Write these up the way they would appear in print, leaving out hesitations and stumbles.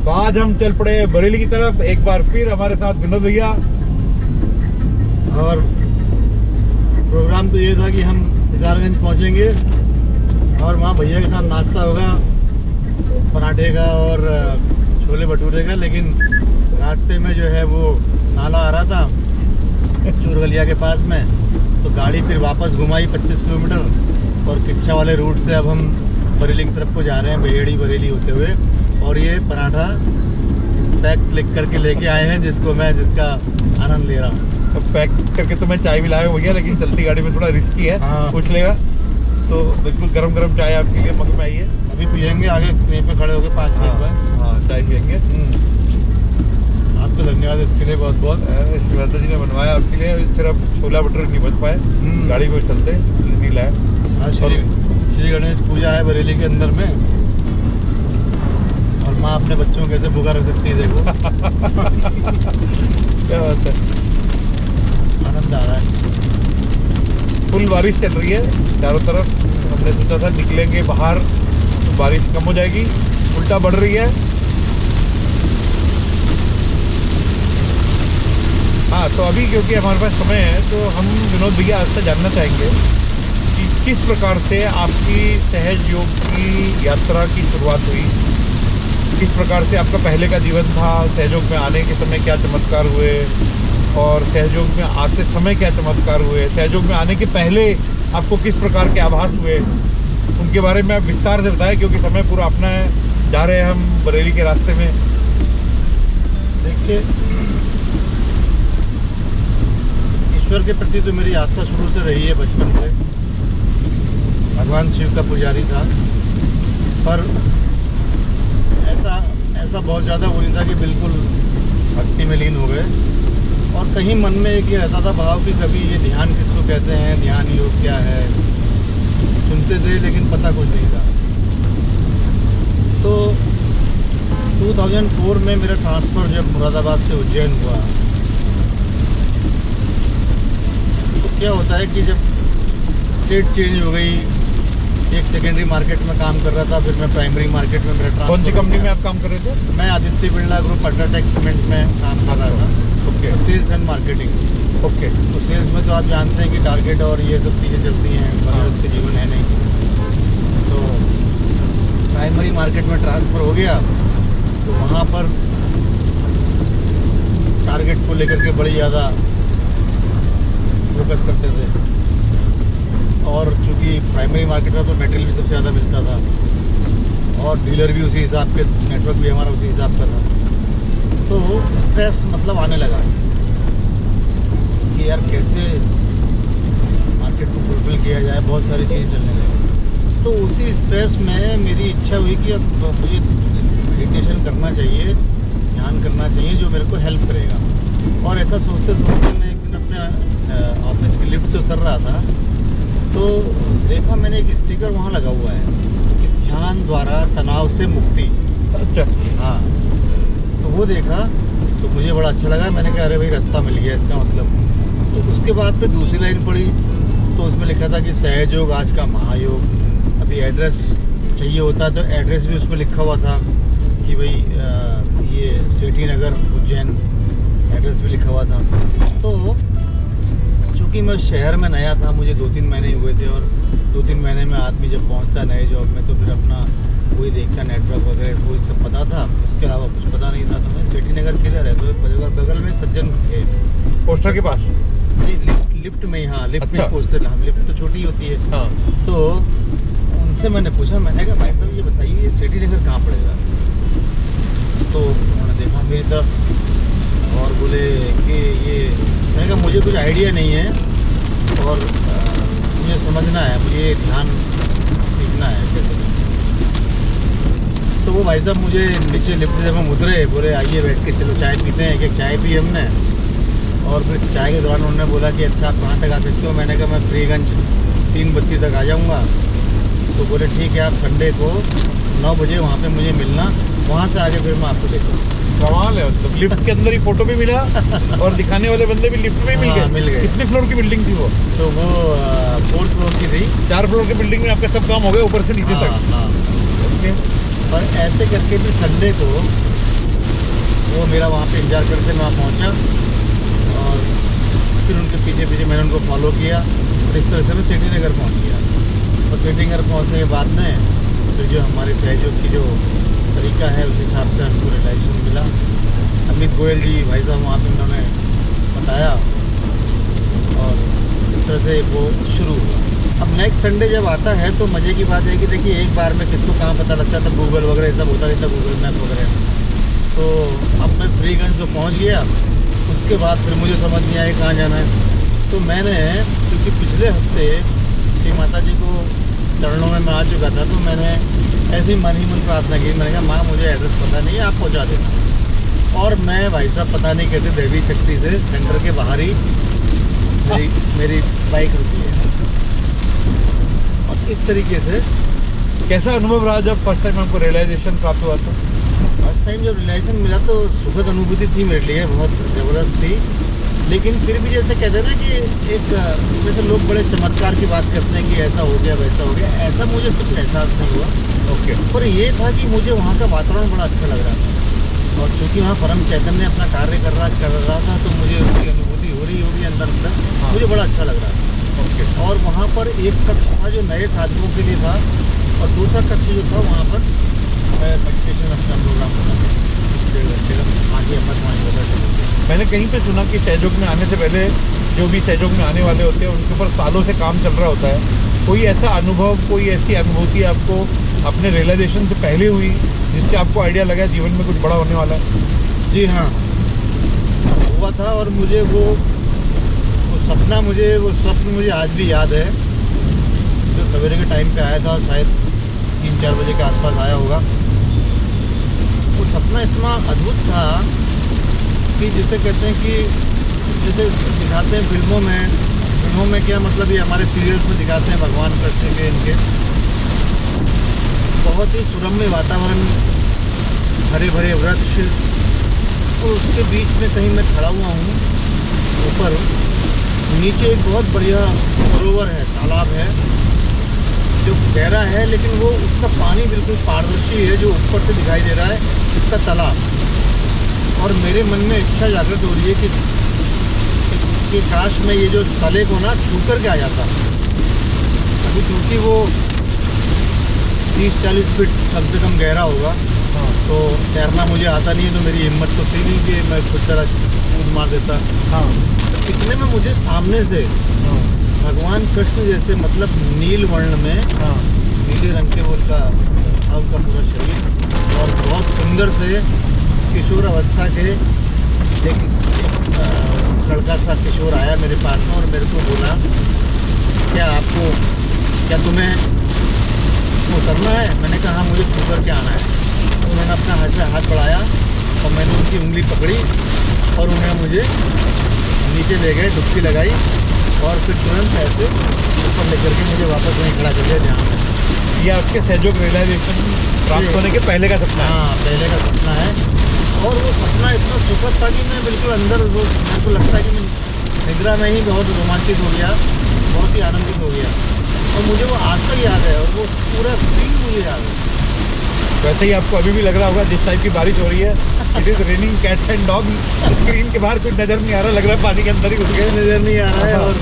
तो आज हम चल पड़े बरेली की तरफ। एक बार फिर हमारे साथ विनोद भैया। और प्रोग्राम तो ये था कि हम इदारगंज पहुंचेंगे और वहाँ भैया के साथ नाश्ता होगा पराठे का और छोले भटूरे का। लेकिन रास्ते में जो है वो नाला आ रहा था चोरगलिया के पास में, तो गाड़ी फिर वापस घुमाई 25 किलोमीटर और किच्छा वाले रूट से अब हम बरेली की तरफ को जा रहे हैं, बेहेड़ी बरेली होते हुए। और ये पराठा पैक क्लिक करके लेके आए हैं जिसका आनंद ले रहा हूँ। तो पैक करके तो मैं चाय भी लाया भैया, लेकिन चलती गाड़ी में थोड़ा रिस्की है। हाँ। पूछ लेगा तो बिल्कुल गरम गरम चाय आपके लिए मग में आई है। अभी पियेंगे, आगे कहीं पे खड़े होकर 5 मिनट बाद। हाँ चाय पियेंगे। आपको धन्यवाद इसके लिए बहुत बहुत। शिवानंद जी ने बनवाया आपके लिए। सिर्फ छोला भटूरे नहीं बच पाए, गाड़ी में चलते नहीं लाया। आज श्री गणेश पूजा है बरेली के अंदर में, और माँ अपने बच्चों को कैसे भूखा रख सकती है देखो। क्या बात है, आनंद आ रहा है। फुल बारिश चल रही है चारों तरफ। हमने सोचा था निकलेंगे बाहर तो बारिश कम हो जाएगी, उल्टा बढ़ रही है। हाँ तो अभी क्योंकि हमारे पास समय है तो हम विनोद भैया आज से जानना चाहेंगे कि किस प्रकार से आपकी सहज योग की यात्रा की शुरुआत हुई, किस प्रकार से आपका पहले का जीवन था, सहयोग में आने के समय क्या चमत्कार हुए और सहयोग में आते समय क्या चमत्कार हुए, सहयोग में आने के पहले आपको किस प्रकार के आभास हुए, उनके बारे में आप विस्तार से बताएं क्योंकि समय पूरा अपना है। जा रहे हैं हम बरेली के रास्ते में। देखिए, ईश्वर के प्रति तो मेरी आस्था शुरू से रही है, बचपन से। भगवान शिव का पुजारी था, पर ऐसा बहुत ज़्यादा वो नहीं था कि बिल्कुल भक्ति में लीन हो गए। और कहीं मन में एक ये रहता था भाव कि कभी ये ध्यान किसको कहते हैं, ध्यान योग क्या है, सुनते थे लेकिन पता कुछ नहीं था। तो 2004 में मेरा ट्रांसफ़र जब मुरादाबाद से उज्जैन हुआ, तो क्या होता है कि जब स्टेट चेंज हो गई, एक सेकेंडरी मार्केट में काम कर रहा था, फिर मैं प्राइमरी मार्केट में मेरा ट्रांसफर। कौन सी कंपनी में आप काम कर रहे थे? मैं Aditya Birla group UltraTech cement में काम कर रहा था। Okay. Sales and marketing. Okay. तो सेल्स में तो आप जानते हैं कि टारगेट और ये सब चीज़ें चलती हैं, बगैर उसके जीवन है नहीं। तो प्राइमरी मार्केट में ट्रांसफ़र हो गया, तो वहाँ पर टारगेट को लेकर के बड़ी ज़्यादा फोकस करते थे। और चूँकि प्राइमरी मार्केट में तो मटेरियल भी सबसे ज़्यादा मिलता था और डीलर भी उसी हिसाब के, नेटवर्क भी हमारा उसी हिसाब का था। तो स्ट्रेस मतलब आने लगा कि यार कैसे मार्केट को फुलफिल किया जाए, बहुत सारी चीज़ें चलने लगी। तो उसी स्ट्रेस में मेरी इच्छा हुई कि अब मुझे मेडिटेशन करना चाहिए, ध्यान करना चाहिए जो मेरे को हेल्प करेगा। और ऐसा सोचते सोचते मैं एक दिन अपने ऑफिस की लिफ्ट से उतर रहा था, तो देखा मैंने एक स्टिकर वहाँ लगा हुआ है कि ध्यान द्वारा तनाव से मुक्ति। अच्छा। हाँ, तो वो देखा तो मुझे बड़ा अच्छा लगा। मैंने कहा अरे भाई रास्ता मिल गया इसका मतलब। तो उसके बाद फिर दूसरी लाइन पढ़ी तो उसमें लिखा था कि सहयोग आज का महायोग। अभी एड्रेस चाहिए होता तो एड्रेस भी उसमें लिखा हुआ था कि भाई ये सेठी नगर उज्जैन, एड्रेस भी लिखा हुआ था। तो क्योंकि मैं शहर में नया था, मुझे 2-3 महीने ही हुए थे, और 2-3 महीने में आदमी जब पहुंचता है नए जॉब में तो फिर अपना वही देखता, नेटवर्क वगैरह वो सब पता था, उसके अलावा कुछ पता नहीं था। तो मैं सेठी नगर किधर है, तो बगल में सज्जन के पोस्टर के पास लिफ्ट में ही। हाँ, लिफ्ट अच्छा। में पोस्टर, हम लिफ्ट तो छोटी होती है। हाँ। तो उनसे मैंने पूछा, मैंने कहा भाई साहब ये बताइए ये सेठी नगर कहाँ पड़ेगा। तो उन्होंने देखा मेरी तरफ और बोले कि ये, मैंने कहा मुझे कुछ आइडिया नहीं है और मुझे समझना है, मुझे ध्यान सीखना है कैसे। तो वो भाई साहब मुझे नीचे लिफ्ट से जब हम उतरे बोले आइए बैठ के चलो चाय पीते हैं। एक चाय पी हमने और फिर चाय के दौरान उन्होंने बोला कि अच्छा आप कहाँ तक आ सकते हो। मैंने कहा मैं फ्रीगंज 3:32 तक आ जाऊँगा। तो बोले ठीक है आप संडे को 9 बजे वहाँ पे मुझे मिलना, वहाँ से आगे फिर मैं आपको देखूँगा। कमाल है, मतलब लिफ्ट के अंदर ही फोटो भी मिला और दिखाने वाले बंदे भी लिफ्ट में ही मिल गए। कितने फ्लोर की बिल्डिंग थी वो? तो वो 4th फ्लोर की थी। 4 फ्लोर की बिल्डिंग में आपका सब काम हो गया ऊपर से नीचे तक। हाँ। ओके। और ऐसे करके फिर संडे को वो मेरा वहाँ पे इंतजार करते मैं वहाँ पहुँचा और फिर उनके पीछे पीछे मैंने उनको फॉलो किया और इस तरह से मैं सिटी नगर पहुँच गया। और सिटी नगर पहुँचने के बाद में फिर जो हमारे सहयोग की जो तरीका है उस हिसाब से हमको रिलाइजेशन मिला। अमित गोयल जी भाई साहब वहाँ पे उन्होंने बताया और इस तरह से वो शुरू हुआ। अब नेक्स्ट संडे जब आता है तो मज़े की बात है कि देखिए एक बार में किसको कहाँ पता लगता था, गूगल वगैरह ये सब होता रहता, गूगल मैप वगैरह। तो अब मैं फ्रीगंज तो पहुँच गया, उसके बाद फिर मुझे समझ नहीं आया कहाँ जाना है। तो मैंने क्योंकि पिछले हफ्ते श्री माता जी को चरणों में मैं आ चुका था तो मैंने ऐसे ही मन प्रार्थना की। मैंने कहा माँ मुझे एड्रेस पता नहीं है, आप पहुँचा देना। और मैं भाई साहब पता नहीं कैसे देवी शक्ति से सेंटर के बाहर ही मेरी बाइक रुकी है। और इस तरीके से कैसा अनुभव रहा जब फर्स्ट टाइम आपको रियलाइजेशन प्राप्त हुआ था? फर्स्ट टाइम जब रियलाइजेशन मिला तो सुखद अनुभूति थी मेरे लिए, बहुत ज़बरदस्त थी। लेकिन फिर भी जैसे कहते हैं ना कि एक जैसे लोग बड़े चमत्कार की बात करते हैं कि ऐसा हो गया वैसा हो गया, ऐसा मुझे कुछ एहसास नहीं हुआ। ओके। पर ये था कि मुझे वहाँ का वातावरण बड़ा अच्छा लग रहा था और चूँकि वहाँ परम चैतन्य अपना कार्य कर रहा था तो मुझे उसकी अनुभूति हो रही होगी अंदर अंदर। मुझे बड़ा अच्छा लग रहा था। ओके। और वहाँ पर एक कक्ष था जो नए साधकों के लिए था और दूसरा कक्ष जो था वहाँ पर मेडिटेशन अपना प्रोग्राम होता था 1.5 घंटे का, 5 या 5 घंटे। मैंने कहीं पे सुना कि सहयोग में आने से पहले जो भी सहयोग में आने वाले होते हैं उनके ऊपर सालों से काम चल रहा होता है। कोई ऐसा अनुभव, कोई ऐसी अनुभूति आपको अपने रियलाइजेशन से पहले हुई जिससे आपको आइडिया लगा जीवन में कुछ बड़ा होने वाला है? जी हाँ, हुआ था। और मुझे वो स्वप्न मुझे आज भी याद है, जो सवेरे के टाइम पे आया था, शायद 3-4 बजे के आसपास आया होगा। वो सपना इतना अद्भुत था कि जिसे कहते हैं कि जैसे दिखाते हैं फिल्मों में क्या मतलब ये हमारे सीरियल्स में दिखाते हैं भगवान कृष्ण के इनके बहुत ही सुरम्य वातावरण, हरे भरे वृक्ष और उसके बीच में कहीं मैं खड़ा हुआ हूँ। ऊपर नीचे एक बहुत बढ़िया सरोवर है, तालाब है जो गहरा है लेकिन वो उसका पानी बिल्कुल पारदर्शी है जो ऊपर से दिखाई दे रहा है उसका तालाब। और मेरे मन में इच्छा जागृत हो रही है कि काश मैं ये जो तले को ना छू कर के आ जाता। अभी चूँकि वो 30-40 फीट कम से कम गहरा होगा। हाँ। तो तैरना मुझे आता नहीं है तो मेरी हिम्मत तो थी नहीं कि मैं खुद तरह कूद मार देता। हाँ। इतने में मुझे सामने से भगवान कृष्ण जैसे मतलब नील वर्ण में, हाँ। नीले रंग के वो उनका पूरा शरीर और बहुत सुंदर से किशोर अवस्था के एक लड़का सा किशोर आया मेरे पास में और मेरे को बोला क्या तुम्हें उतरना है? मैंने कहा हाँ मुझे छू कर के आना है। तो उन्होंने अपना हाथ बढ़ाया और मैंने उनकी उंगली पकड़ी और उन्हें मुझे नीचे ले गए, डुबकी लगाई और फिर तुरंत ऐसे ऊपर लेकर के मुझे वापस वहीं खड़ा कर दिया जहाँ पे। ये आपके सहयोग रियलाइजेशन प्राप्त होने के पहले का सपना है? हाँ, पहले का सपना है। और वो सपना इतना सुखद था कि मैं बिल्कुल अंदर वो मेरे को लगता है कि मैं निद्रा में ही बहुत रोमांचित हो गया, बहुत ही आनंदित हो गया और मुझे वो आज तक याद है और वो पूरा सीन मुझे याद है। वैसे ही आपको अभी भी लग रहा होगा जिस टाइप की बारिश हो रही है, it is raining cats and dog. Screen के बाहर कुछ नजर नहीं आ रहा, लग रहा है पानी के अंदर ही घुस गए, नज़र नहीं आ रहा है। और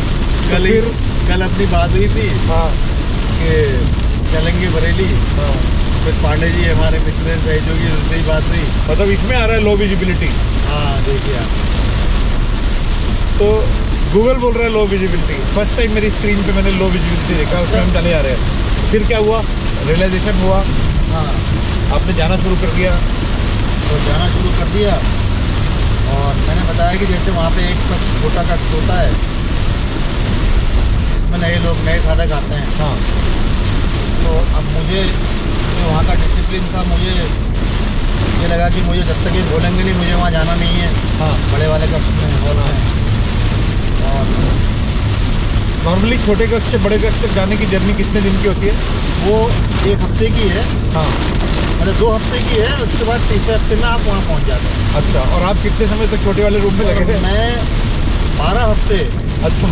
कल अपनी बात हुई थी कि चलेंगे बरेली। फिर पांडे जी हमारे मित्र सहयोगी, उनसे ही बात हुई। मतलब इसमें आ रहा है लो विजिबिलिटी। हाँ देखिए आप, तो गूगल बोल रहा है लो विजिबिलिटी। फर्स्ट टाइम मेरी स्क्रीन पे मैंने लो विजिबिलिटी देखा, उसमें हम चले आ रहे हैं। फिर क्या हुआ? रियलाइजेशन हुआ, हाँ आपने जाना शुरू कर दिया। तो जाना शुरू कर दिया और मैंने बताया कि जैसे वहाँ पे एक छोटा कक्ष होता है जिसमें नए साधक आते हैं। हाँ। तो अब मुझे जो वहाँ का डिसिप्लिन था, मुझे ये लगा कि मुझे जब तक ये बोलेंगे नहीं मुझे वहाँ जाना नहीं है। हाँ। बड़े वाले कक्ष में हॉल में। और नॉर्मली छोटे कक्ष से बड़े कक्ष तक जाने की जर्नी कितने दिन की होती है? वो 1 हफ्ते की है। हाँ। मतलब 2 हफ्ते की है, उसके बाद तीसरे हफ्ते में आप वहाँ पहुँच जाते हैं। अच्छा, और आप कितने समय तक छोटे वाले रूम में लगे थे? मैं 12 हफ्ते। अच्छा।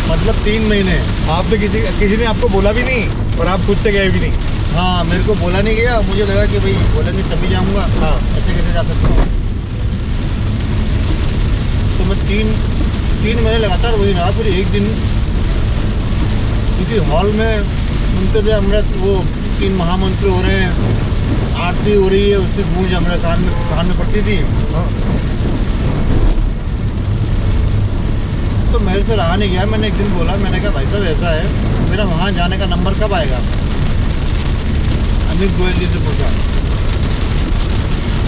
मतलब 3 महीने। आपने किसी ने आपको बोला भी नहीं और आप खुद से गए भी नहीं? हाँ, मेरे को बोला नहीं गया, मुझे लगा कि भाई बोलेंगे तभी जाऊँगा, हाँ। ऐसे कैसे जा सकता हूँ। तो मैं तीन महीने लगातार वही रहा। फिर एक दिन क्योंकि हॉल में सुनते थे अमृत, वो 3 महामंत्र हो रहे हैं, आरती हो रही है, उसकी गूंज हमारे कान में पड़ती थी। हाँ। तो मेरे से रहा नहीं गया, मैंने एक दिन बोला, मैंने कहा भाई साहब ऐसा है, मेरा वहाँ जाने का नंबर कब आएगा? अमित गोयल जी से पूछा।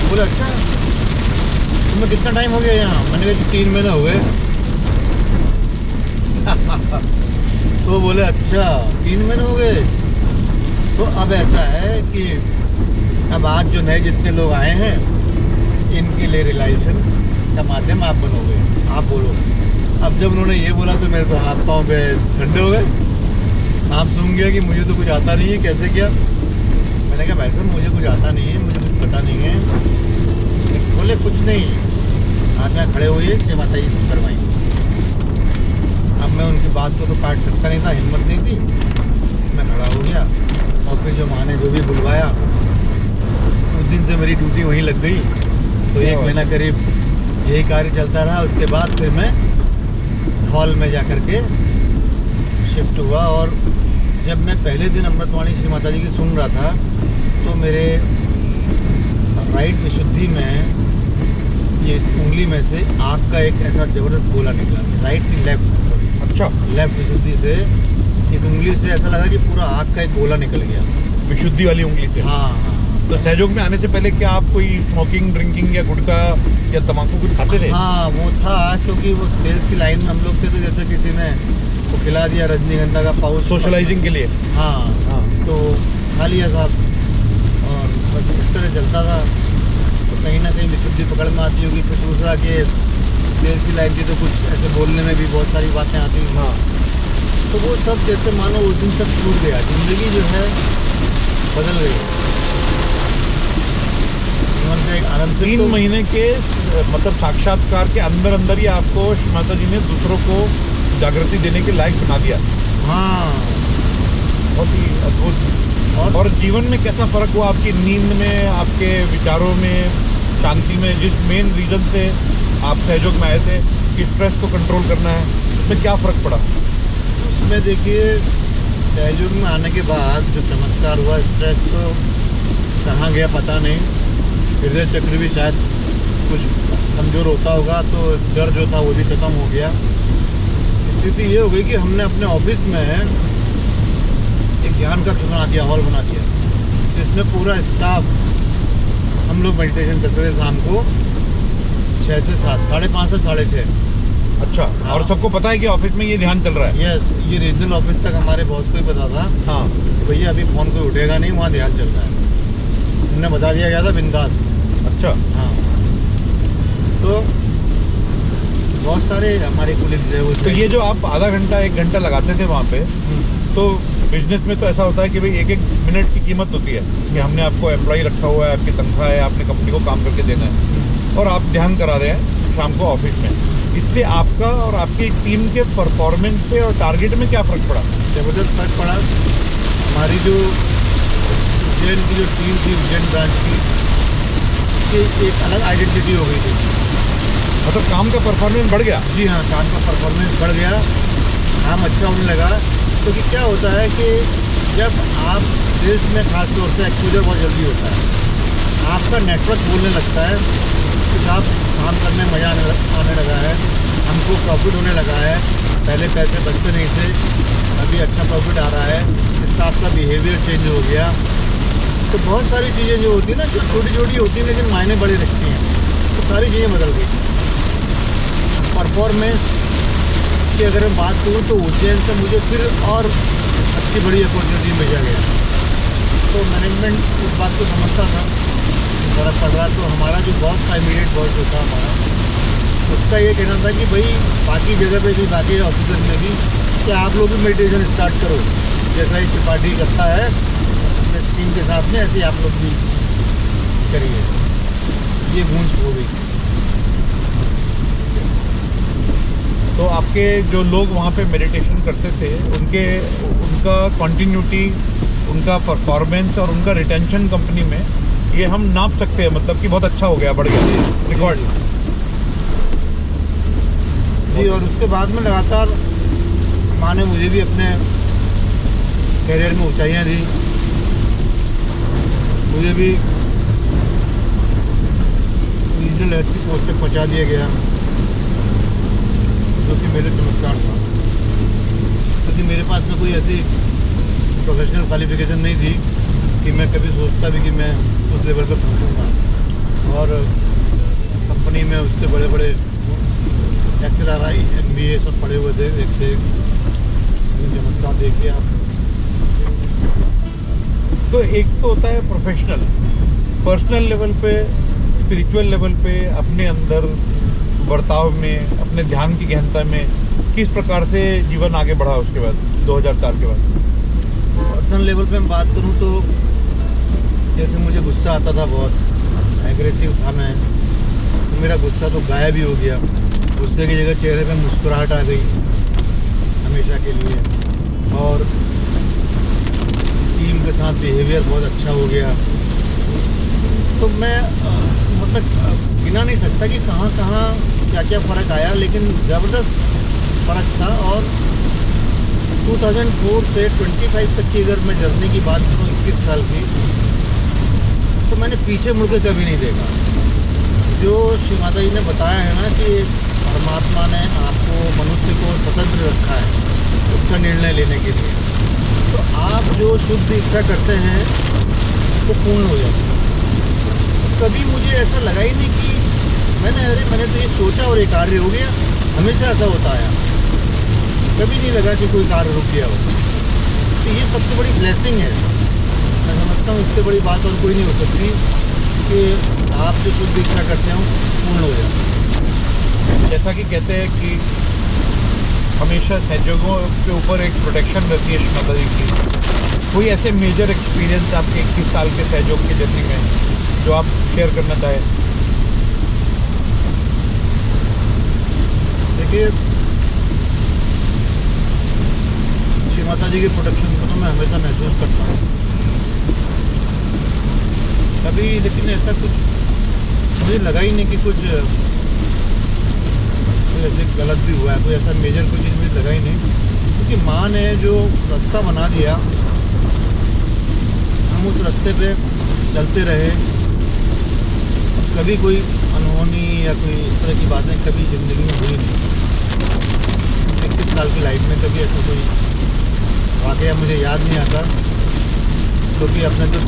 बोले अच्छा तुम्हें कितना टाइम हो गया यहाँ? मैंने कहा कि 3 महीने हो गए। तो बोले अच्छा 3 महीने हो गए। तो अब ऐसा है कि अब आज जो नए जितने लोग आए हैं इनके लिए रिलाइजेशन का माध्यम आप बनोगे, आप बोलो। अब जब उन्होंने ये बोला तो मेरे तो हाथ पाँव पे ठंडे हो गए। सांप सूंघ गया कि मुझे तो कुछ आता नहीं है, कैसे किया? मैंने कहा भाई साहब मुझे कुछ आता नहीं है, मुझे कुछ पता नहीं है। बोले कुछ नहीं, आप यहाँ खड़े हुए श्री माता जी सब करवाई। अब मैं उनकी बात को तो काट सकता नहीं था, हिम्मत नहीं थी, मैं खड़ा हो गया। और फिर जो माँ ने जो भी बुलवाया, उस दिन से मेरी ड्यूटी वहीं लग गई। तो 1 महीना करीब यही कार्य चलता रहा। उसके बाद फिर मैं हॉल में जा कर के शिफ्ट हुआ। और जब मैं पहले दिन अमृतवाणी श्री माता जी की सुन रहा था तो मेरे राइट विशुद्धि में ये इस उंगली में से आँख का एक ऐसा ज़बरदस्त गोला निकला। राइट की लेफ्ट, सॉरी अच्छा, लेफ्ट विशुद्धि से इस उंगली से ऐसा लगा कि पूरा आँख का एक गोला निकल गया। विशुद्धि वाली उंगली से। हाँ हाँ। तो सहयोग में आने से पहले क्या आप कोई स्मोकिंग, ड्रिंकिंग या गुटखा या तम्बाकू कुछ खाते थे? हाँ वो था, क्योंकि वो सेल्स की लाइन में हम लोग थे, तो जैसे किसी ने वो खिला दिया रजनीगंधा का पाउच सोशलाइजिंग के लिए। हाँ हाँ। तो खा लिया साहब, और बस इस तरह चलता था। तो कहीं ना कहीं विशुद्धि पकड़ में आती होगी। फिर दूसरा कि सेल्स की लाइन थी तो कुछ ऐसे बोलने में भी बहुत सारी बातें आती हैं। हाँ। तो वो सब जैसे मानो उस दिन सब छूट गया, ज़िंदगी जो है बदल गई। जीवन का एक आनंद। 3 महीने के मतलब साक्षात्कार के अंदर अंदर ही आपको श्री माता जी ने दूसरों को जागृति देने के लायक बना दिया। हाँ, बहुत ही अद्भुत। और जीवन में कैसा फर्क हुआ आपकी नींद में, आपके विचारों में, शांति में? जिस मेन रीजन से आप सहयोग में आए थे कि स्ट्रेस को कंट्रोल करना है, उसमें क्या फ़र्क पड़ा? उसमें देखिए सहयोग में आने के बाद जो चमत्कार हुआ, स्ट्रेस तो कहाँ गया पता नहीं। हृदय चक्र भी शायद कुछ कमज़ोर होता होगा, तो डर जो था वो भी ख़त्म हो गया। स्थिति ये हो गई कि हमने अपने ऑफिस में एक ध्यान कक्ष बना दिया, हॉल बना दिया, जिसमें पूरा स्टाफ हम लोग मेडिटेशन करते थे शाम को 6 से 7, 5:30 से 6:30। अच्छा। हाँ। और सबको पता है कि ऑफिस में ये ध्यान चल रहा है? यस, ये रीजनल ऑफिस तक हमारे बॉस को ही पता था। हाँ। कि भैया अभी फ़ोन कोई उठेगा नहीं, वहाँ ध्यान चल रहा है। हमने बता दिया गया था बिंदास। अच्छा। हाँ, तो बहुत सारे हमारे कुलीग्स हैं वो। तो ये जो आप आधा घंटा 1 घंटा लगाते थे वहाँ पे, तो बिजनेस में तो ऐसा होता है कि भाई 1-1 मिनट की कीमत होती है कि हमने आपको एम्प्लॉय रखा हुआ है, आपकी तनख्वाह है, आपने कंपनी को काम करके देना है, और आप ध्यान करा रहे हैं शाम को ऑफिस में। इससे आपका और आपकी टीम के परफॉर्मेंस पे और टारगेट में क्या फ़र्क पड़ा? ज़बरदस्त फर्क पड़ा। हमारी जो उज्जैन की जो टीम थी, उज्जैन ब्रांच की, उसकी एक अलग आइडेंटिटी हो गई थी। मतलब काम का परफॉर्मेंस बढ़ गया? जी हाँ, काम का परफॉर्मेंस बढ़ गया, काम अच्छा होने लगा। क्योंकि क्या होता है कि जब आप सेल्स में खास तौर से एक्सपोजर बहुत जल्दी होता है, आपका नेटवर्क बोलने लगता है कि साहब काम करने में मज़ा आने लगा है, हमको प्रॉफिट होने लगा है, पहले पैसे बचते नहीं थे, अभी अच्छा प्रॉफिट आ रहा है, स्टाफ का बिहेवियर चेंज हो गया। तो बहुत सारी चीज़ें जो होती हैं ना, जो छोटी छोटी होती हैं लेकिन मायने बड़े रखती हैं, तो सारी चीज़ें बदल गई। परफॉर्मेंस की अगर मैं बात करूँ तो उज्जैन से मुझे फिर और अच्छी बड़ी अपॉर्चुनिटी मिल गया। तो मैनेजमेंट इस बात को समझता था, फ़र्क पड़ रहा। तो हमारा जो बॉस था, इमीडिएट बॉस जो था हमारा, उसका ये कहना था कि भाई बाकी जगह पे भी, बाकी ऑफिसर्स में भी, कि आप लोग भी मेडिटेशन स्टार्ट करो, जैसा ही त्रिपाठी करता है अपने टीम के साथ में, ऐसे ही आप लोग भी करिए। ये गूंज हो गई। तो आपके जो लोग वहाँ पे मेडिटेशन करते थे, उनका कंटिन्यूटी उनका परफॉर्मेंस और उनका रिटेंशन कंपनी में ये हम नाप सकते हैं, मतलब कि बहुत अच्छा हो गया, बढ़ गया रिकॉर्ड। जी, और उसके बाद में लगातार माँ ने मुझे भी अपने करियर में ऊंचाइयाँ दी, मुझे भी रीजनल हेड की पोस्ट तक पहुँचा दिया गया, जो कि मेरे चमत्कार था, क्योंकि मेरे पास में कोई ऐसी प्रोफेशनल क्वालिफिकेशन नहीं थी कि मैं कभी सोचता भी कि मैं उस लेवल पर पहुँचूँगा। और कंपनी में उससे बड़े बड़े XLRI MBA सब पढ़े हुए थे, एक से चमत्कार देखिए आप। तो एक तो होता है प्रोफेशनल, पर्सनल लेवल पे, स्पिरिचुअल लेवल पे, अपने अंदर बर्ताव में, अपने ध्यान की गहनता में किस प्रकार से जीवन आगे बढ़ा उसके बाद 2004 के बाद? पर्सनल लेवल पे मैं बात करूँ तो जैसे मुझे गुस्सा आता था, बहुत एग्रेसिव था मैं, तो मेरा गुस्सा तो गायब ही हो गया। गुस्से की जगह चेहरे पे मुस्कुराहट आ गई हमेशा के लिए, और टीम के साथ बिहेवियर बहुत अच्छा हो गया। तो मैं मतलब गिना नहीं सकता कि कहाँ कहाँ क्या क्या फ़र्क आया, लेकिन ज़बरदस्त फ़र्क था। और 2004 से 25 तक की अगर मैं जर्नी की बात करूँ, 21 साल की, तो मैंने पीछे मुड़ के कभी नहीं देखा। जो श्री माता जी ने बताया है ना कि परमात्मा ने आपको, मनुष्य को स्वतंत्र रखा है उसका निर्णय लेने के लिए, तो आप जो शुद्ध इच्छा करते हैं वो पूर्ण हो जाता है। कभी मुझे ऐसा लगा ही नहीं कि मैंने तो ये सोचा और ये कार्य हो गया। हमेशा ऐसा होता आया, कभी नहीं लगा कि कोई कार्य रुक गया हो। तो ये सबसे बड़ी ब्लेसिंग है, मैं समझता हूँ। इससे बड़ी बात और कोई नहीं हो सकती कि आप जो शुद्ध इच्छा करते हो पूर्ण हो जाए। जैसा कि कहते हैं कि हमेशा सहयोगों के ऊपर एक प्रोटेक्शन रहती है श्री माता जी की। कोई ऐसे मेजर एक्सपीरियंस आपके 21 साल के सहयोग की जर्नी में जो आप शेयर करना चाहें? देखिए, श्री माता जी के प्रोटेक्शन को तो मैं हमेशा महसूस करता हूँ कभी, लेकिन ऐसा कुछ मुझे लगा ही नहीं कि कुछ ऐसे गलत भी हुआ है, कोई ऐसा मेजर कोई चीज़ मुझे लगा ही नहीं। क्योंकि माँ ने जो रास्ता बना दिया, हम उस रास्ते पे चलते रहे। कभी कोई अनहोनी या कोई इस तरह की बातें कभी ज़िंदगी में हुई नहीं। 21 साल की लाइफ में कभी ऐसा कोई वाकया मुझे याद नहीं आता, क्योंकि अपने तो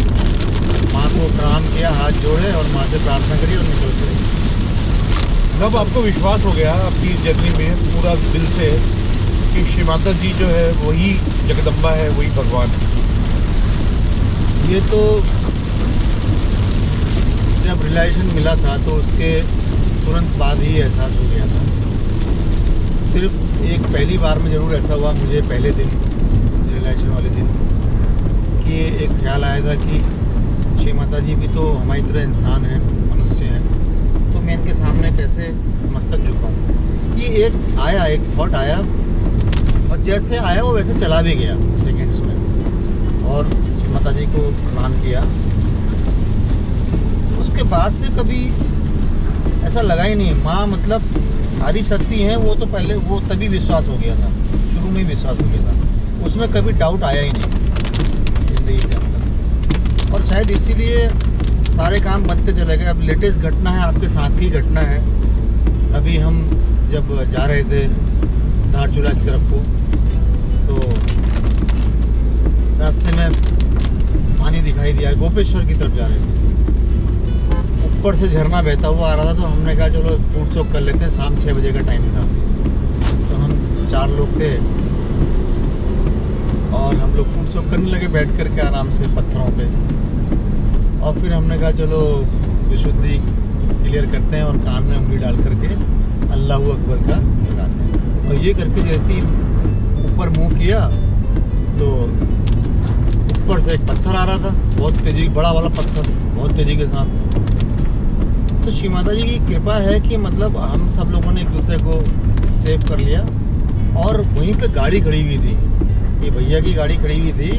माँ को प्रणाम किया, हाथ जोड़े और माँ से प्रार्थना करी और निकल गए। तब आपको विश्वास हो गया आपकी जर्नी में पूरा दिल से कि श्री माता जी जो है वही जगदम्बा है, वही भगवान है? ये तो जब रियलाइजेशन मिला था तो उसके तुरंत बाद ही एहसास हो गया था। सिर्फ एक पहली बार में ज़रूर ऐसा हुआ मुझे, पहले दिन रियलाइजेशन वाले दिन, कि एक ख्याल आया था कि श्री माता जी भी तो हमारी तरह इंसान हैं, मनुष्य हैं, तो मैं इनके सामने कैसे मस्तक झुकाऊं। ये एक आया, एक थॉट आया, और जैसे आया वो वैसे चला भी गया सेकेंड्स में, और श्री माता जी को प्रणाम किया। उसके बाद से कभी ऐसा लगा ही नहीं। माँ मतलब आदि शक्ति हैं, वो तो पहले वो तभी विश्वास हो गया था, शुरू में ही विश्वास हो गया था, उसमें कभी डाउट आया ही नहीं जिंदगी के अंदर। और शायद इसीलिए सारे काम बनते चले गए। अब लेटेस्ट घटना है, आपके साथ की घटना है। अभी हम जब जा रहे थे धारचूला की तरफ को, तो रास्ते में पानी दिखाई दिया, गोपेश्वर की तरफ जा रहे थे, ऊपर से झरना बहता हुआ आ रहा था। तो हमने कहा चलो फूड शॉप कर लेते हैं, शाम 6 बजे का टाइम था। तो हम 4 लोग थे और हम लोग फूड शॉप करने लगे बैठ कर के आराम से पत्थरों पे। और फिर हमने कहा चलो विशुद्धि क्लियर करते हैं और कान में उंगली डाल करके अल्लाहू अकबर का लगाते हैं। और ये करके जैसे ही ऊपर मुंह किया तो ऊपर से एक पत्थर आ रहा था, बहुत तेजी, बड़ा वाला पत्थर, बहुत तेजी के साथ। तो श्री माता जी की कृपा है कि मतलब हम सब लोगों ने एक दूसरे को सेव कर लिया। और वहीं पे गाड़ी खड़ी हुई थी, ये भैया की गाड़ी खड़ी हुई थी,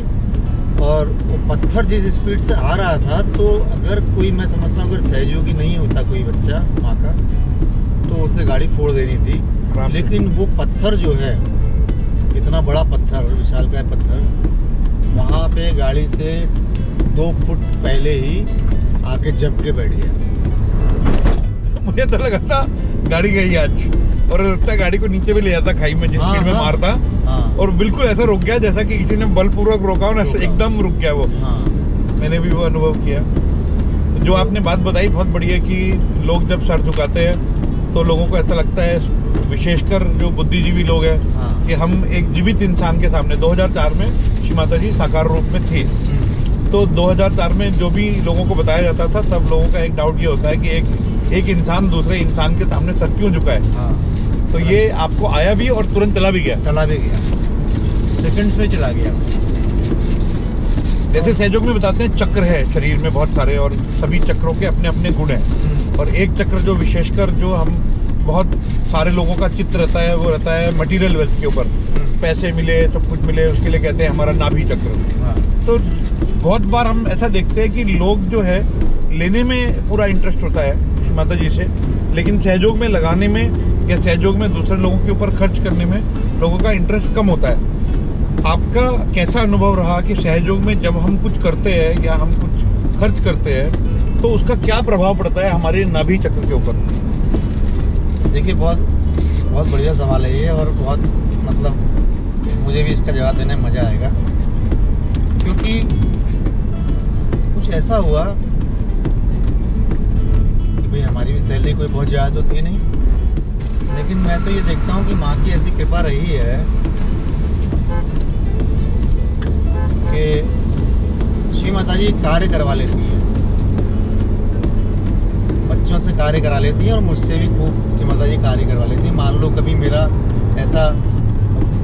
और वो पत्थर जिस स्पीड से आ रहा था, तो अगर कोई, मैं समझता हूँ अगर सहयोगी नहीं होता कोई बच्चा माँ का, तो उसने गाड़ी फोड़ देनी थी। लेकिन वो पत्थर जो है, इतना बड़ा पत्थर, विशालकाय पत्थर, वहाँ पे गाड़ी से 2 फुट पहले ही आके जम के बैठ गया। मुझे तो लगा था गाड़ी गई आज, और लगता है गाड़ी को नीचे भी ले जाता खाई में, जिस हाँ, स्पीड में हाँ। मारता, हाँ और बिल्कुल ऐसा रुक गया जैसा कि किसी ने बलपूर्वक रोका हो ना, एकदम रुक गया वो। हाँ मैंने भी वो अनुभव किया। जो आपने बात बताई बहुत बढ़िया, कि लोग जब सर झुकाते हैं तो लोगों को ऐसा लगता है, विशेषकर जो बुद्धिजीवी लोग हैं, हाँ। कि हम एक जीवित इंसान के सामने, 2004 में श्री माता जी साकार रूप में थी। तो 2004 में जो भी लोगों को बताया जाता था, सब लोगों का एक डाउट ये होता है कि एक इंसान दूसरे इंसान के सामने सर क्यों झुकाए। हाँ। तो ये आपको आया भी और तुरंत चला भी गया। चला भी गया, सेकंड्स में चला गया। जैसे सहयोग में बताते हैं, चक्र है शरीर में बहुत सारे, और सभी चक्रों के अपने अपने गुण हैं। और एक चक्र जो विशेषकर जो हम बहुत सारे लोगों का चित्र रहता है, वो रहता है मटेरियल वेल्थ के ऊपर, पैसे मिले, सब कुछ मिले, उसके लिए कहते हैं हमारा नाभि चक्र। हाँ। तो बहुत बार हम ऐसा देखते हैं कि लोग जो है लेने में पूरा इंटरेस्ट होता है श्री माता जी से, लेकिन सहयोग में लगाने में या सहयोग में दूसरे लोगों के ऊपर खर्च करने में लोगों का इंटरेस्ट कम होता है। आपका कैसा अनुभव रहा कि सहयोग में जब हम कुछ करते हैं या हम कुछ खर्च करते हैं, तो उसका क्या प्रभाव पड़ता है हमारे नाभि चक्र के ऊपर? देखिए, बहुत बहुत बढ़िया सवाल है ये, और बहुत मतलब मुझे भी इसका जवाब देने में मज़ा आएगा, क्योंकि कुछ ऐसा हुआ कि भाई हमारी भी सैलरी कोई बहुत ज़्यादा तो थी नहीं, लेकिन मैं तो ये देखता हूँ कि माँ की ऐसी कृपा रही है कि श्री माता जी कार्य करवा लेती है, बच्चों से कार्य करा लेती है, और मुझसे भी खूब श्री माता जी कार्य करवा लेती है। मान लो कभी मेरा ऐसा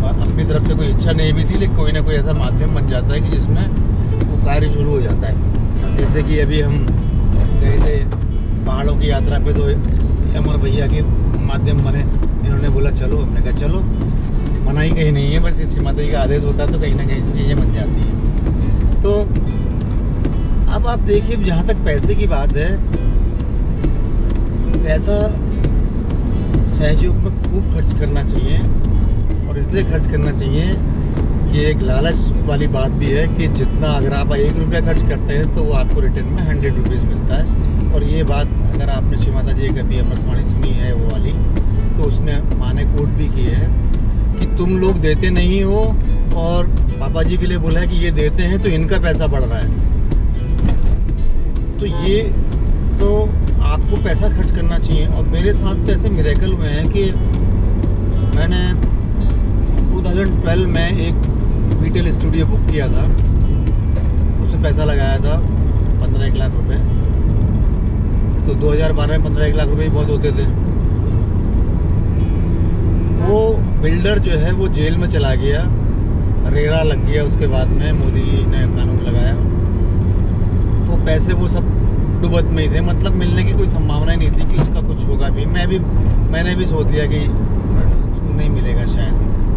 अपनी तरफ से कोई इच्छा नहीं भी थी, लेकिन कोई ना कोई ऐसा माध्यम बन जाता है कि जिसमें वो कार्य शुरू हो जाता है। जैसे कि अभी हम गए थे पहाड़ों की यात्रा पे, तो अमर भैया के माध्यम बने, इन्होंने बोला चलो, हमने कहा चलो, मना ही कहीं नहीं है, बस इस माता जी का आदेश होता है तो कहीं ना कहीं से चीज़ें बन जाती हैं। तो अब आप देखिए, जहाँ तक पैसे की बात है, पैसा सहयोग में खूब खर्च करना चाहिए, और इसलिए खर्च करना चाहिए कि एक लालच वाली बात भी है कि जितना अगर आप 1 रुपया खर्च करते हैं तो वो आपको रिटर्न में 100 रुपीज़ मिलता है। और ये बात अगर आपने श्री माता जी कभी अमृतवाणी सुनी है वो वाली, तो उसमें माँ ने कोट भी की है कि तुम लोग देते नहीं हो, और पापा जी के लिए बोला है कि ये देते हैं तो इनका पैसा बढ़ रहा है। तो ये तो आपको पैसा खर्च करना चाहिए। और मेरे साथ तो ऐसे मिरेकल हुए हैं कि मैंने 2012 में एक बीटेल स्टूडियो बुक किया था, उसमें पैसा लगाया था 15-1 लाख रुपए। तो 2012 में 15-1 लाख रुपए बहुत होते थे। वो बिल्डर जो है वो जेल में चला गया, रेरा लग गया, उसके बाद में मोदी जी ने कानून लगाया, तो पैसे वो सब डूबत में ही थे, मतलब मिलने की कोई संभावना ही नहीं थी कि उसका कुछ होगा भी। मैंने भी सोच लिया कि नहीं मिलेगा शायद,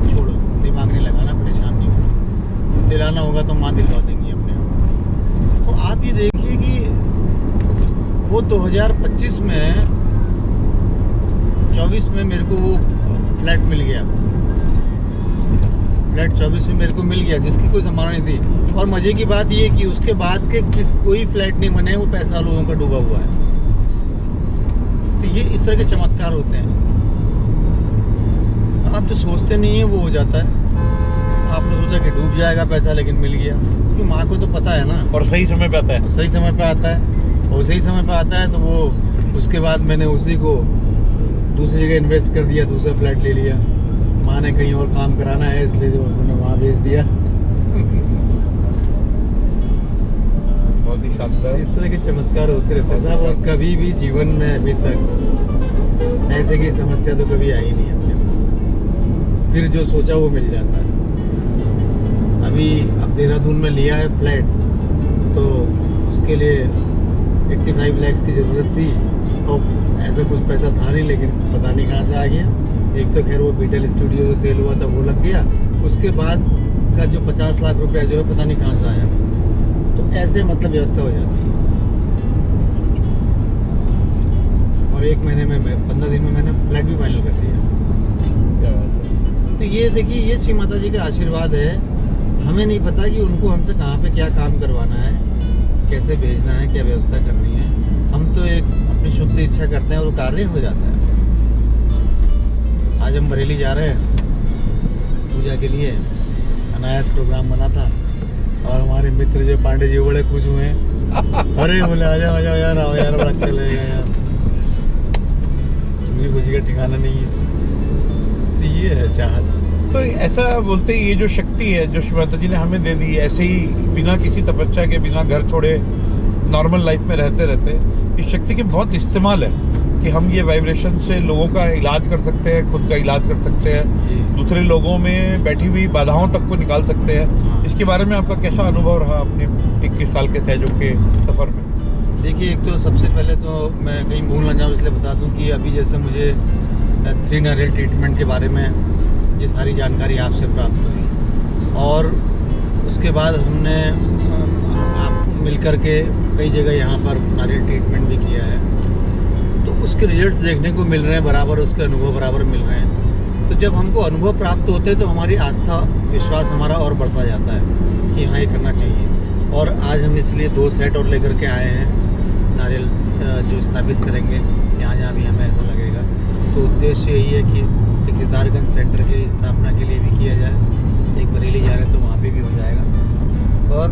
छोड़ो, दिमाग नहीं लगाना, परेशान नहीं होना, दिलाना होगा तो माँ दिलवा देंगी अपने आप। तो आप ये देखिए कि वो 2025 में 24 में मेरे को वो फ्लैट मिल गया, फ्लैट 24 में मेरे को मिल गया, जिसकी कोई संभावना नहीं थी। और मजे की बात ये कि उसके बाद के कोई फ्लैट नहीं बने, वो पैसा लोगों का डूबा हुआ है। तो ये इस तरह के चमत्कार होते हैं, आप जो सोचते नहीं है वो हो जाता है। आपने सोचा कि डूब जाएगा पैसा, लेकिन मिल गया, क्योंकि माँ को तो पता है ना, और सही समय पे आता है, सही समय पे आता है, और सही समय पे आता है। तो वो उसके बाद मैंने उसी को दूसरी जगह इन्वेस्ट कर दिया, दूसरा फ्लैट ले लिया। माँ ने कहीं और काम कराना है, इसलिए जो उन्होंने वहाँ भेज दिया। बहुत ही शानदार। इस तरह के चमत्कार होते रहते हैं साहब। और कभी भी जीवन में अभी तक ऐसे की समस्या तो कभी आई नहीं अपने को। फिर जो सोचा वो मिल जाता है। अभी अब देहरादून में लिया है फ्लैट, तो उसके लिए 85 लाख की ज़रूरत थी, और ऐसा कुछ पैसा था नहीं, लेकिन पता नहीं कहाँ से आ गया। एक तो खैर वो बीटेल स्टूडियो जो सेल हुआ था वो लग गया, उसके बाद का जो 50 लाख रुपया जो है पता नहीं कहाँ से आया। तो ऐसे मतलब व्यवस्था हो जाती है। और 1 महीने में 15 दिन में मैंने फ्लैट भी फाइनल कर दिया। क्या बात है। तो ये देखिए, ये श्री माता जी का आशीर्वाद है। हमें नहीं पता कि उनको हमसे कहाँ पे क्या काम करवाना है, कैसे भेजना है, क्या व्यवस्था करनी है। हम तो एक अपनी शुद्ध इच्छा करते हैं और वो कार्य हो जाता है। आज हम बरेली जा रहे हैं पूजा के लिए। अनायास प्रोग्राम बना था और हमारे मित्र जो पांडे जी बड़े खुश हुए हैं। अरे बोले आ जाओ यार, आओ यार, बड़ा अच्छा लगेगा यार। मेरी खुशी का ठिकाना नहीं है। तो ये है चाहत। तो ऐसा बोलते ही ये जो शक्ति है जो श्री माता जी ने हमें दे दी है, ऐसे ही बिना किसी तपस्या के, बिना घर छोड़े नॉर्मल लाइफ में रहते रहते इस शक्ति के बहुत इस्तेमाल है कि हम ये वाइब्रेशन से लोगों का इलाज कर सकते हैं, खुद का इलाज कर सकते हैं, दूसरे लोगों में बैठी हुई बाधाओं तक को निकाल सकते हैं। इसके बारे में आपका कैसा अनुभव रहा अपने 21 साल के सहयोग के सफ़र में? देखिए, एक तो सबसे पहले तो मैं कहीं भूल ना जाऊँ इसलिए बता दूं कि अभी जैसे मुझे 3 नारियल ट्रीटमेंट के बारे में ये सारी जानकारी आपसे प्राप्त हुई और उसके बाद हमने आप मिल कर के कई जगह यहाँ पर नारियल ट्रीटमेंट भी किया है। तो उसके रिजल्ट्स देखने को मिल रहे हैं बराबर, उसके अनुभव बराबर मिल रहे हैं। तो जब हमको अनुभव प्राप्त होते हैं तो हमारी आस्था, विश्वास हमारा और बढ़ता जाता है कि हाँ, ये करना चाहिए। और आज हम इसलिए 2 सेट और लेकर के आए हैं नारियल जो स्थापित करेंगे जहाँ जहाँ भी हमें ऐसा लगेगा। तो उद्देश्य यही है कि एक सितारगंज सेंटर की स्थापना के लिए भी किया जाए। एक बरेली जा रहे हैं तो वहाँ पे भी हो जाएगा। और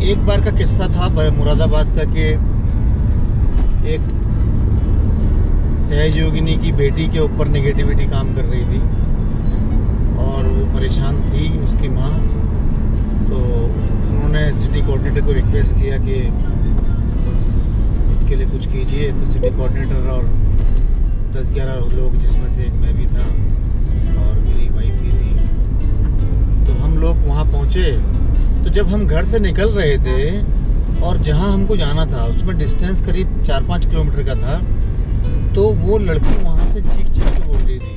एक बार का किस्सा था मुरादाबाद का कि एक सहयोगिनी की बेटी के ऊपर नेगेटिविटी काम कर रही थी और वो परेशान थी, उसकी माँ। तो उन्होंने सिटी कोऑर्डिनेटर को रिक्वेस्ट किया कि इसके लिए कुछ कीजिए। तो सिटी कोऑर्डिनेटर और 10-11 लोग, जिसमें से एक मैं भी था और मेरी वाइफ भी थी, तो हम लोग वहाँ पहुँचे। तो जब हम घर से निकल रहे थे और जहाँ हमको जाना था उसमें डिस्टेंस करीब 4-5 किलोमीटर का था, तो वो लड़की वहाँ से चीख के बोल रही थी,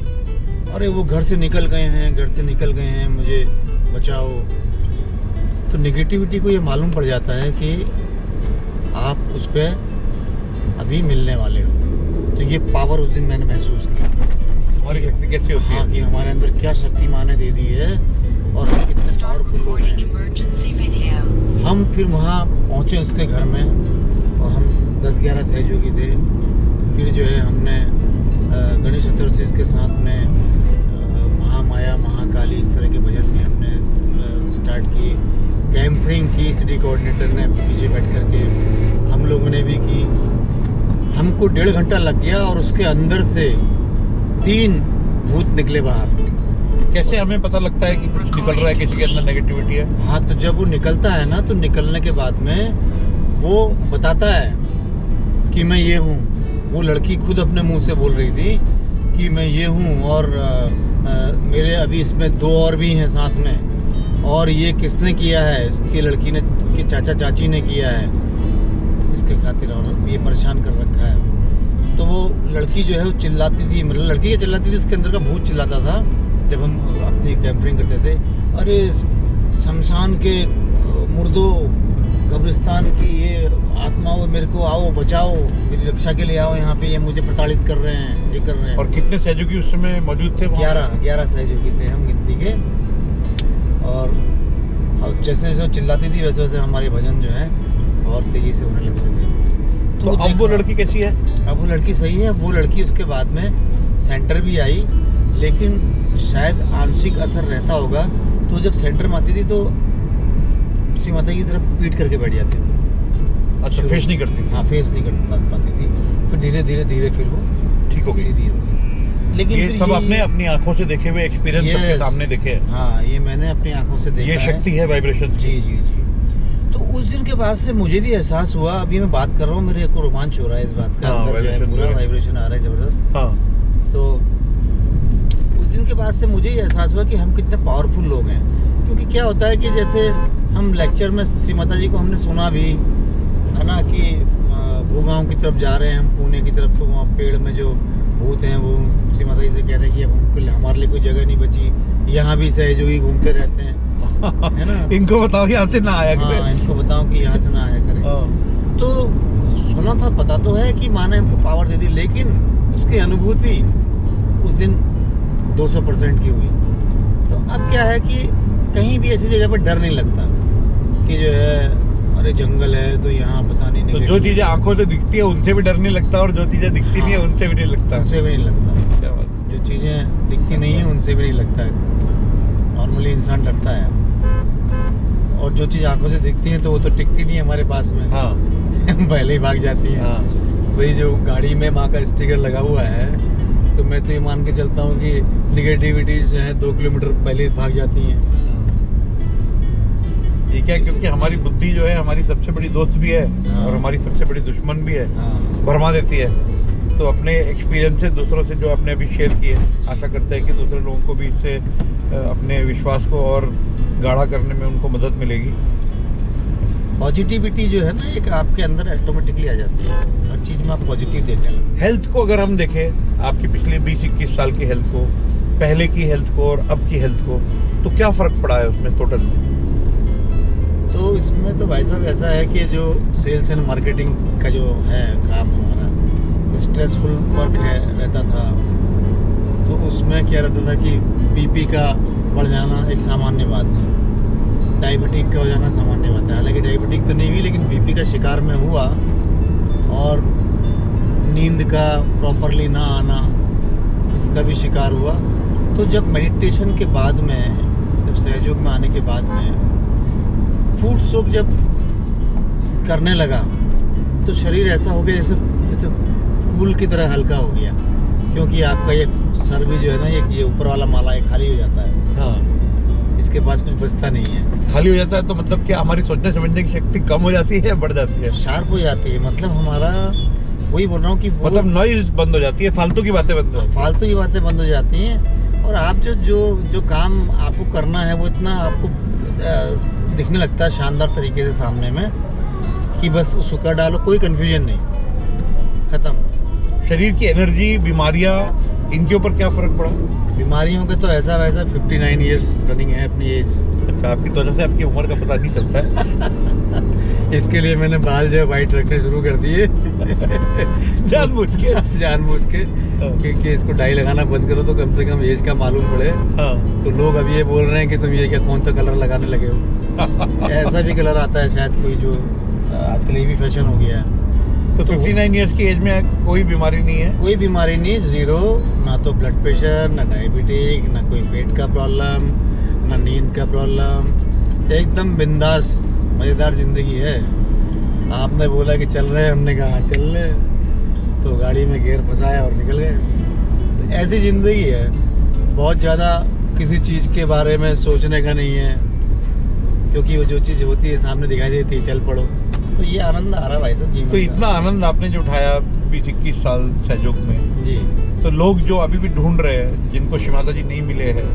अरे वो घर से निकल गए हैं, घर से निकल गए हैं, मुझे बचाओ। तो नेगेटिविटी को ये मालूम पड़ जाता है कि आप उस पर अभी मिलने वाले हो। तो ये पावर उस दिन मैंने महसूस की। हमारी शक्ति कैसी होती है? कि हमारे अंदर क्या शक्ति माँ ने दे दी है और हम कितने पावरफुल लोग हैं। हम फिर वहाँ पहुँचे उसके घर में और हम 10-11 सहयोगी थे। फिर जो है हमने गणेश चतुर्थी के साथ में महामाया, महाकाली, इस तरह के भजन भी हमने स्टार्ट किए। कैंपरिंग की सिटी कोऑर्डिनेटर ने पीछे बैठ कर के, हम लोगों ने भी की। हमको 1.5 घंटा लग गया और उसके अंदर से 3 भूत निकले बाहर। कैसे हमें पता लगता है कि कुछ निकल रहा है, किसी के अंदर नेगेटिविटी है? हाँ, तो जब वो निकलता है ना, तो निकलने के बाद में वो बताता है कि मैं ये हूँ। वो लड़की खुद अपने मुंह से बोल रही थी कि मैं ये हूँ और मेरे अभी इसमें 2 और भी हैं साथ में। और ये किसने किया है? इसकी लड़की ने, कि चाचा चाची ने किया है इसके खातिर, और ये परेशान कर रखा है। तो वो लड़की जो है वो चिल्लाती थी, मतलब लड़की ये चिल्लाती थी, उसके अंदर का भूत चिल्लाता था जब हम अपनी कैंपरिंग करते थे। अरे शमशान के मुर्दों, कब्रिस्तान की ये आत्माओं, मेरे को आओ, बचाओ, मेरी रक्षा के लिए आओ, यहाँ पे ये मुझे प्रताड़ित कर रहे हैं, ये कर रहे हैं। और कितने सहयोगी उस समय मौजूद थे? 11 सहयोगी थे हम गिनती के। और जैसे जैसे चिल्लाती थी वैसे वैसे हमारे भजन जो है और तेजी से होने लगते थे। तो अब वो लड़की कैसी है? अब वो लड़की सही है। वो लड़की उसके बाद में सेंटर भी आई, लेकिन शायद आंशिक असर रहता होगा। तो जब सेंटर में आती थी तो श्री माता की तरफ पीट करके बैठ जाती थी। अच्छा, फेस नहीं करती? हाँ, फेस नहीं कर पाती थी। फिर धीरे धीरे फिर वो ठीक हो गई, सीधी हो गई। लेकिन ये सब आपने अपनी आंखों से देखे हुए, एक्सपीरियंस सबके सामने देखे? हाँ, ये मैंने अपनी आंखों से देखा। ये शक्ति है वाइब्रेशन। जी जी जी। तो उस दिन के बाद से मुझे भी एहसास हुआ, अभी मैं बात कर रहा हूँ, मेरे को रोमांच हो रहा है इस बात का। अंदर जो है पूरा वाइब्रेशन आ रहा है जबरदस्त। हाँ। तो उस दिन के बाद से मुझे ये एहसास हुआ कि हम कितने पावरफुल लोग हैं। क्योंकि क्या होता है कि जैसे हम लेक्चर में श्री माता जी को हमने सुना भी है ना कि भूगांव की तरफ जा रहे हैं हम, पुणे की तरफ, तो वहाँ पेड़ में जो भूत हैं वो श्री माता जी से कह रहे हैं कि अब हमको, हमारे लिए कोई जगह नहीं बची, यहाँ भी सहयोगी घूमते रहते हैं। है ना। इनको बताओ यहाँ से ना आया करे। हाँ, इनको बताओ कि यहाँ से ना आया करे। हाँ। तो सुना था, पता तो है कि माँ ने हमको पावर दे दी, लेकिन उसकी अनुभूति उस दिन 200% की हुई। तो अब क्या है कि कहीं भी ऐसी जगह पर डर नहीं लगता कि जो है अरे जंगल है तो यहाँ पता नहीं तो निकलेगी। जो चीजें आंखों से दिखती है उनसे भी डर नहीं लगता, और जो चीजें दिखती नहीं है हाँ। उनसे भी नहीं लगता। उनसे भी नहीं लगता। क्या बात। जो चीज़ें दिखती नहीं है उनसे भी नहीं लगता है। नॉर्मली इंसान डरता है, और जो चीज़ आंखों से दिखती है तो वो तो टिकती नहीं है हमारे पास में। हाँ पहले ही भाग जाती है। हाँ। वही जो गाड़ी में माँ का स्टिकर लगा हुआ है, तो मैं तो ये मान के चलता हूँ कि निगेटिविटीज जो है 2 किलोमीटर पहले भाग जाती हैं। ठीक है, क्योंकि हमारी बुद्धि जो है हमारी सबसे बड़ी दोस्त भी है हाँ। और हमारी सबसे बड़ी दुश्मन भी है। हाँ। भरमा देती है। तो अपने एक्सपीरियंस से दूसरों से जो आपने अभी शेयर किए, आशा करते हैं कि दूसरे लोगों को भी इससे अपने विश्वास को और गाढ़ा करने में उनको मदद मिलेगी। पॉजिटिविटी जो है ना, एक आपके अंदर ऑटोमेटिकली आ जाती है। हर चीज़ में आप पॉजिटिव देखने लगते हेल्थ को अगर हम देखें, आपकी पिछले 20-21 साल की हेल्थ को, पहले की हेल्थ को और अब की हेल्थ को, तो क्या फ़र्क पड़ा है उसमें टोटल में? हैं। तो इसमें तो भाई साहब ऐसा है कि जो सेल्स एंड मार्केटिंग का जो है काम हमारा, स्ट्रेसफुल वर्क है रहता था। तो उसमें क्या रहता था कि बीपी का बढ़ जाना एक सामान्य बात है, डायबिटिक का हो जाना सामान्य बात है। हालांकि डायबिटिक तो नहीं हुई, लेकिन बीपी का शिकार में हुआ, और नींद का प्रॉपरली ना आना, इसका भी शिकार हुआ। तो जब मेडिटेशन के बाद में, जब सहयोग में आने के बाद में फूड सोक जब करने लगा, तो शरीर ऐसा हो गया जैसे जैसे फूल की तरह हल्का हो गया। क्योंकि आपका ये सर भी जो है ना, ये ऊपर वाला माला ये खाली हो जाता है। हाँ। इसके पास कुछ बचता नहीं है। खाली हो जाता है तो मतलब क्या हमारी सोचने समझने की शक्ति कम हो जाती है या बढ़ जाती है? शार्प हो जाती है। मतलब हमारा, वही बोल रहा हूँ कि वो मतलब नॉइज बंद हो जाती है, फालतू की बातें बंद हो जाती हैं। फालतू की बातें बंद हो जाती हैं, और आप जो काम आपको करना है वो इतना आपको दिखने लगता है शानदार तरीके से सामने में, कि बस उसको कर डालो, कोई कंफ्यूजन नहीं, खत्म। शरीर की एनर्जी, बीमारियां, इनके ऊपर क्या फर्क पड़ा? बीमारियों के तो ऐसा वैसा 59 इयर्स रनिंग है अपनी एज। अच्छा, आपकी तो वजह से आपकी उम्र का पता नहीं चलता है। इसके लिए मैंने बाल जो वाइट रखने शुरू कर दिए। जानबूझ के। कि इसको डाई लगाना बंद करो तो कम से कम एज का मालूम पड़े। हाँ। तो लोग अभी ये बोल रहे हैं कि तुम ये क्या कौन सा कलर लगाने लगे हो। ऐसा भी कलर आता है शायद कोई, जो आजकल ये भी फैशन हो गया है। तो 59 इयर्स की एज में कोई बीमारी नहीं है? कोई बीमारी नहीं, जीरो। ना तो ब्लड प्रेशर, ना डायबिटिक, ना कोई पेट का प्रॉब्लम, ना नींद का प्रॉब्लम। एकदम बिंदास मज़ेदार ज़िंदगी है। आपने बोला कि चल रहे हैं, हमने कहा हाँ चल रहे हैं, तो गाड़ी में गियर फंसाया और निकल गए। तो ऐसी ज़िंदगी है। बहुत ज़्यादा किसी चीज़ के बारे में सोचने का नहीं है, क्योंकि वो जो चीज़ होती है सामने दिखाई देती है, चल पड़ो। तो ये आनंद आ रहा है भाई साहब जीवन तो इतना आनंद आपने जो उठाया 20-21 साल सहयोग में जी। तो लोग जो अभी भी ढूंढ रहे हैं, जिनको शिमाता जी नहीं मिले हैं,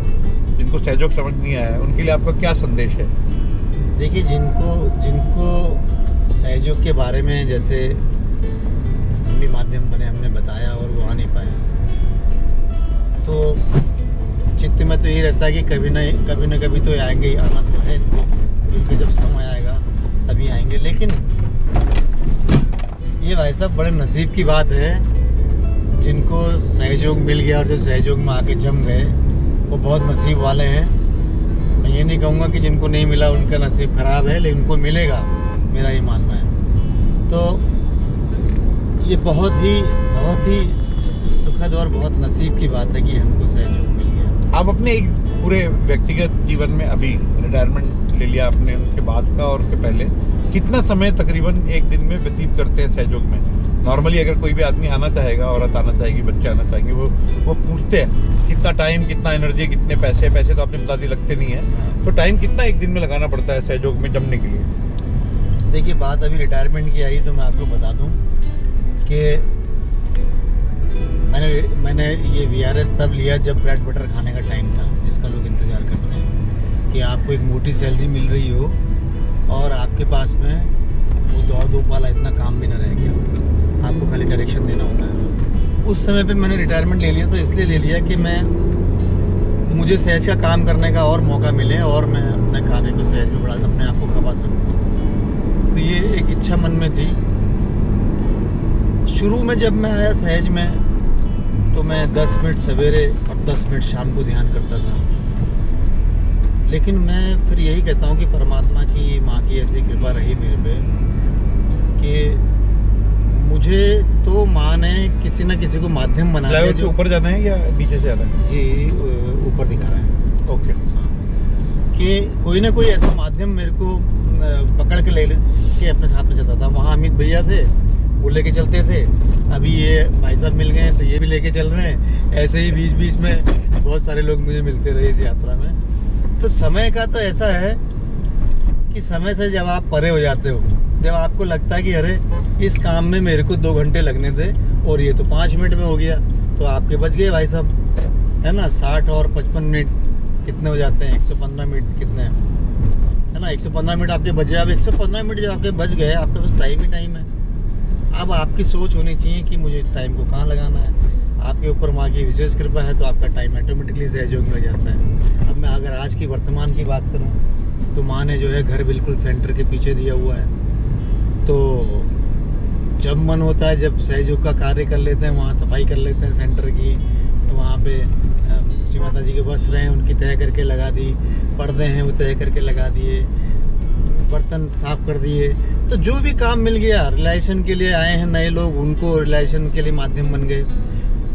जिनको सहयोग समझ नहीं आया है, उनके लिए आपका क्या संदेश है? देखिए, जिनको सहयोग के बारे में जैसे हम भी माध्यम बने, हमने बताया और वो आ नहीं पाए, तो चित्त में तो यही रहता है कि कभी न कभी तो आएंगे ही। आना तो है इनको, क्योंकि जब समय आएगा तभी आएंगे। लेकिन ये भाई साहब बड़े नसीब की बात है, जिनको सहयोग मिल गया और जो सहयोग में आके जम गए, वो बहुत नसीब वाले हैं। मैं ये नहीं कहूँगा कि जिनको नहीं मिला उनका नसीब ख़राब है, लेकिन उनको मिलेगा, मेरा ये मानना है। तो ये बहुत ही सुखद और बहुत नसीब की बात है कि हमको सहयोग मिल गया। आप अपने एक पूरे व्यक्तिगत जीवन में अभी रिटायरमेंट ले लिया आपने, उसके बाद का और उसके पहले कितना समय तकरीबन एक दिन में व्यतीत करते हैं सहयोग में? नॉर्मली अगर कोई भी आदमी आना चाहेगा, औरत आना चाहेगी, बच्चे आना चाहेंगे, वो पूछते हैं कितना टाइम, कितना एनर्जी, कितने पैसे तो आपने बता दिए लगते नहीं है, तो टाइम कितना एक दिन में लगाना पड़ता है सहयोग में जमने के लिए? देखिए, बात अभी रिटायरमेंट की आई तो मैं आपको बता दूं कि मैंने ये VRS तब लिया जब ब्रेड बटर खाने का टाइम था, जिसका लोग इंतज़ार करते हैं कि आपको एक मोटी सैलरी मिल रही हो और आपके पास में वो दौड़ धूप वाला इतना काम भी ना रह गया, आपको खाली डायरेक्शन देना होता है। उस समय पे मैंने रिटायरमेंट ले लिया, तो इसलिए ले लिया कि मैं मुझे सहज का काम करने का और मौका मिले और मैं अपने खाने को सहज में बढ़ा अपने आप को खपा सकूँ। तो ये एक इच्छा मन में थी। शुरू में जब मैं आया सहज में तो मैं 10 मिनट सवेरे और 10 मिनट शाम को ध्यान करता था। लेकिन मैं फिर यही कहता हूँ कि परमात्मा की, माँ की ऐसी कृपा रही मेरे पे कि मुझे तो माँ ने किसी न किसी को माध्यम बना दिया। लेवल के ऊपर जाना है या नीचे से आना है? जी ऊपर दिखा रहा है। ओके। कि कोई ना कोई ऐसा माध्यम मेरे को पकड़ के ले के अपने साथ में चलता था। वहाँ अमित भैया थे, वो लेके चलते थे। अभी ये भाई साहब मिल गए तो ये भी लेके चल रहे हैं। ऐसे ही बीच बीच में बहुत सारे लोग मुझे मिलते रहे इस यात्रा में। तो समय का तो ऐसा है कि समय से जब आप परे हो जाते हो, जब आपको लगता है कि अरे इस काम में मेरे को 2 घंटे लगने थे और ये तो 5 मिनट में हो गया, तो आपके बच गए भाई साहब, है ना। 60 और 55 मिनट कितने हो जाते हैं? 115 मिनट कितने है ना। 115 मिनट आपके बचे। अब 115 मिनट जब आपके बच गए, आपके पास टाइम ही टाइम है। अब आपकी सोच होनी चाहिए कि मुझे इस टाइम को कहाँ लगाना है। आपके ऊपर माँ की विशेष कृपा है तो आपका टाइम ऑटोमेटिकली सहयोग में लग जाता है। अब मैं अगर आज की वर्तमान की बात करूँ तो माँ ने जो है घर बिल्कुल सेंटर के पीछे दिया हुआ है। तो जब मन होता है, जब सहयोग का कार्य कर लेते हैं, वहाँ सफाई कर लेते हैं सेंटर की, तो वहाँ पे श्री माता जी के वस्त्र हैं उनकी तय करके लगा दी, पर्दे हैं वो तय करके लगा दिए, बर्तन साफ कर दिए। तो जो भी काम मिल गया, रिलेशन के लिए आए हैं नए लोग, उनको रिलेशन के लिए माध्यम बन गए।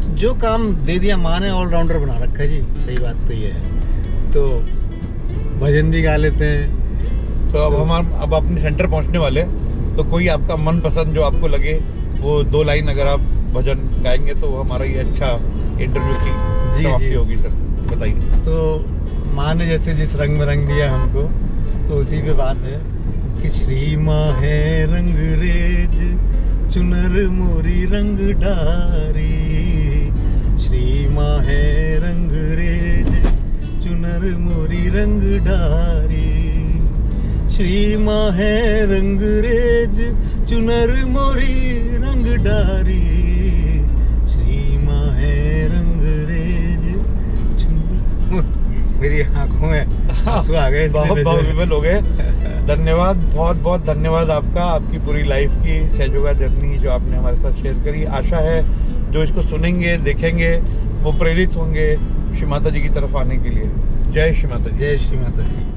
तो जो काम दे दिया माँ ने, ऑलराउंडर बना रखा है जी। सही बात तो ये है। तो भजन भी गा लेते हैं। तो अब अपने सेंटर पहुंचने वाले, तो कोई आपका मनपसंद जो आपको लगे वो 2 लाइन अगर आप भजन गाएंगे तो हमारा ये अच्छा इंटरव्यू की समाप्ति होगी सर। बताइए। तो माँ ने जैसे जिस रंग में रंग दिया हमको, तो उसी पे बात है कि श्री माँ है रंग रेज, चुनर मोरी रंग डारी। श्री माँ है रंग रेज, चुनर मोरी रंग डारी। श्री माँ है रंग रेज, चुनर मोरी रंग डारी। श्री माँ है रंग रेज, चुनर। मेरी आंखों में आंसू आ गए। बहुत विवल हो गए। धन्यवाद, बहुत बहुत धन्यवाद आपका, आपकी पूरी लाइफ की सहयोगा जर्नी जो आपने हमारे साथ शेयर करी। आशा है जो इसको सुनेंगे, देखेंगे, वो प्रेरित होंगे श्री माता जी की तरफ आने के लिए। जय श्री माता जी। जय श्री माता जी।